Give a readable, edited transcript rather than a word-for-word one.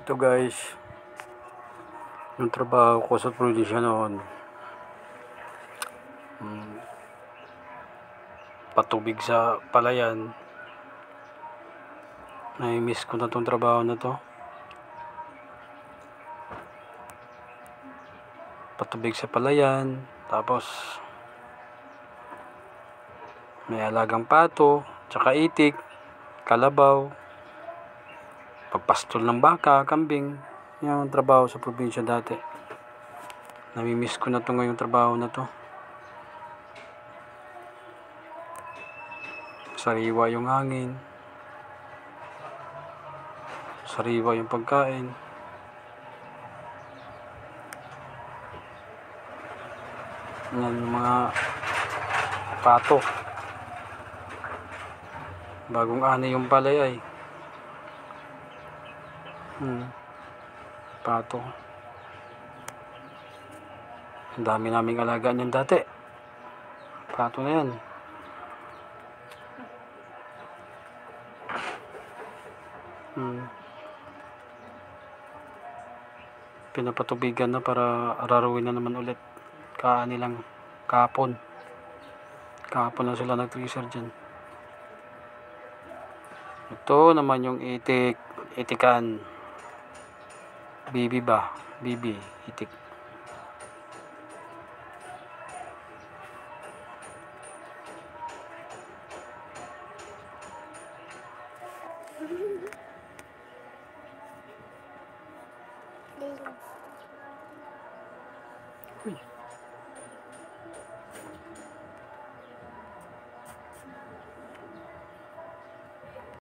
Ito guys, yung trabaho ko sa probinsya noon, patubig sa palayan. Nai-miss ko na tong trabaho na to. Patubig sa palayan, tapos may alagang pato, tsaka itik, kalabaw, pagpastol ng baka, kambing. Yan ang trabaho sa probinsya dati. Nami-miss ko na to ngayong trabaho na to. Sariwa yung hangin, sariwa yung pagkain. Yan yung mga pato. Bagong ani yung palay ay. Pato. Ang dami naming alaga niyan dati. Pato na yan. Pinapatubigan na para ararawin na naman ulit. Kaani lang kahapon. Kahapon na sila nag-freezer dyan. Ito naman yung itikan. Bibi ba? Bibi, itik. Uy.